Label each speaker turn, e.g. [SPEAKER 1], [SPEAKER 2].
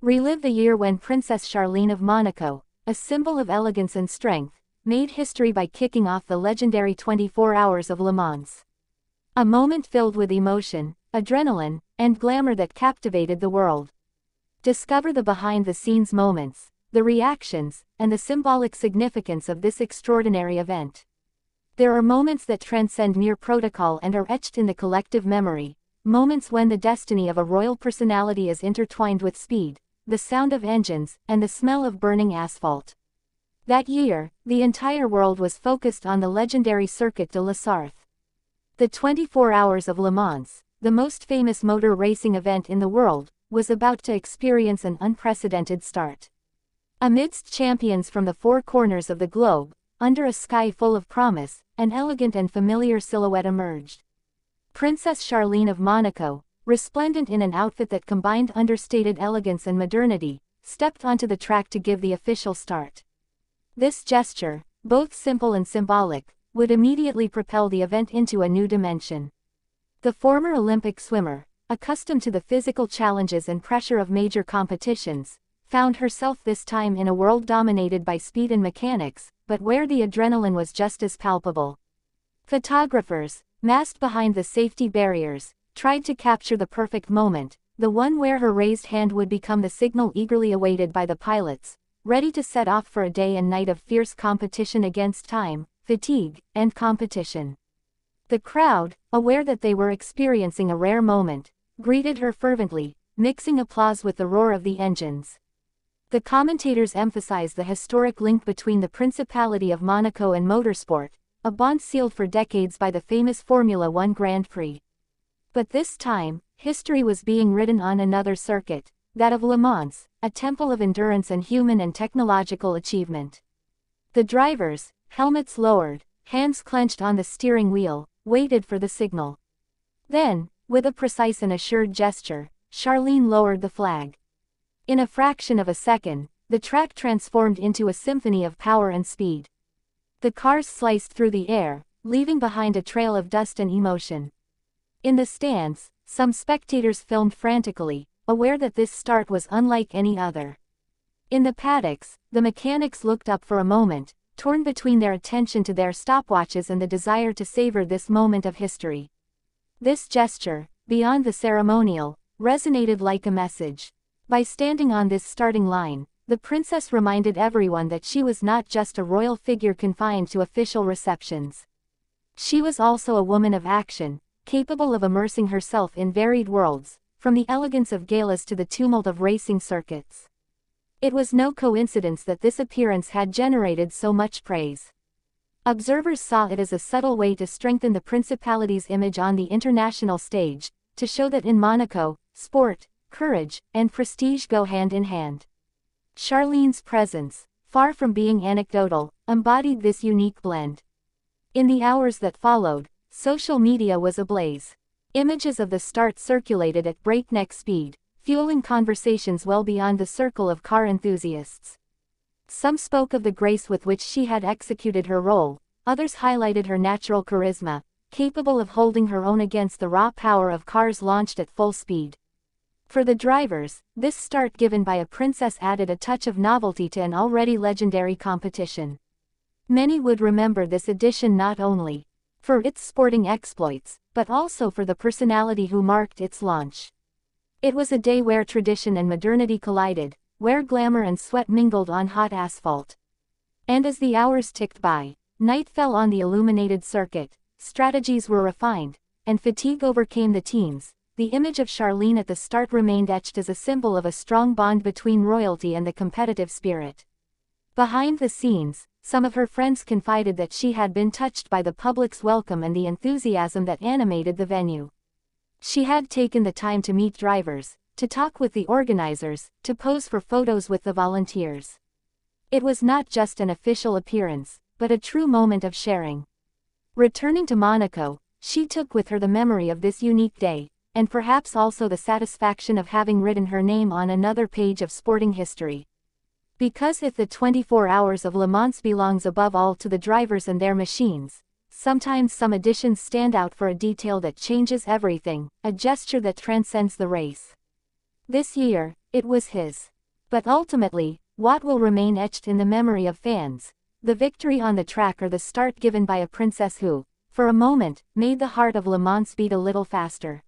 [SPEAKER 1] Relive the year when Princess Charlene of Monaco, a symbol of elegance and strength, made history by kicking off the legendary 24 Hours of Le Mans. A moment filled with emotion, adrenaline, and glamour that captivated the world. Discover the behind-the-scenes moments, the reactions, and the symbolic significance of this extraordinary event. There are moments that transcend mere protocol and are etched in the collective memory, moments when the destiny of a royal personality is intertwined with speed, the sound of engines, and the smell of burning asphalt. That year, the entire world was focused on the legendary Circuit de la Sarthe. The 24 Hours of Le Mans, the most famous motor racing event in the world, was about to experience an unprecedented start. Amidst champions from the four corners of the globe, under a sky full of promise, an elegant and familiar silhouette emerged. Princess Charlene of Monaco, resplendent in an outfit that combined understated elegance and modernity, stepped onto the track to give the official start. This gesture, both simple and symbolic, would immediately propel the event into a new dimension. The former Olympic swimmer, accustomed to the physical challenges and pressure of major competitions, found herself this time in a world dominated by speed and mechanics, but where the adrenaline was just as palpable. Photographers, massed behind the safety barriers, tried to capture the perfect moment, the one where her raised hand would become the signal eagerly awaited by the pilots, ready to set off for a day and night of fierce competition against time, fatigue, and competition. The crowd, aware that they were experiencing a rare moment, greeted her fervently, mixing applause with the roar of the engines. The commentators emphasized the historic link between the Principality of Monaco and motorsport, a bond sealed for decades by the famous Formula One Grand Prix. But this time, history was being written on another circuit, that of Le Mans, a temple of endurance and human and technological achievement. The drivers, helmets lowered, hands clenched on the steering wheel, waited for the signal. Then, with a precise and assured gesture, Charlene lowered the flag. In a fraction of a second, the track transformed into a symphony of power and speed. The cars sliced through the air, leaving behind a trail of dust and emotion. In the stands, some spectators filmed frantically, aware that this start was unlike any other. In the paddocks, the mechanics looked up for a moment, torn between their attention to their stopwatches and the desire to savor this moment of history. This gesture, beyond the ceremonial, resonated like a message. By standing on this starting line, the princess reminded everyone that she was not just a royal figure confined to official receptions. She was also a woman of action, capable of immersing herself in varied worlds, from the elegance of galas to the tumult of racing circuits. It was no coincidence that this appearance had generated so much praise. Observers saw it as a subtle way to strengthen the Principality's image on the international stage, to show that in Monaco, sport, courage, and prestige go hand in hand. Charlene's presence, far from being anecdotal, embodied this unique blend. In the hours that followed, social media was ablaze. Images of the start circulated at breakneck speed, fueling conversations well beyond the circle of car enthusiasts. Some spoke of the grace with which she had executed her role, others highlighted her natural charisma, capable of holding her own against the raw power of cars launched at full speed. For the drivers, this start given by a princess added a touch of novelty to an already legendary competition. Many would remember this edition not only for its sporting exploits, but also for the personality who marked its launch. It was a day where tradition and modernity collided, where glamour and sweat mingled on hot asphalt. And as the hours ticked by, night fell on the illuminated circuit, strategies were refined, and fatigue overcame the teams. The image of Charlene at the start remained etched as a symbol of a strong bond between royalty and the competitive spirit. Behind the scenes, some of her friends confided that she had been touched by the public's welcome and the enthusiasm that animated the venue. She had taken the time to meet drivers, to talk with the organizers, to pose for photos with the volunteers. It was not just an official appearance, but a true moment of sharing. Returning to Monaco, she took with her the memory of this unique day, and perhaps also the satisfaction of having written her name on another page of sporting history. Because if the 24 Hours of Le Mans belongs above all to the drivers and their machines, sometimes some editions stand out for a detail that changes everything, a gesture that transcends the race. This year, It was his. But ultimately, what will remain etched in the memory of fans? The victory on the track or the start given by a princess who, for a moment, made the heart of Le Mans beat a little faster.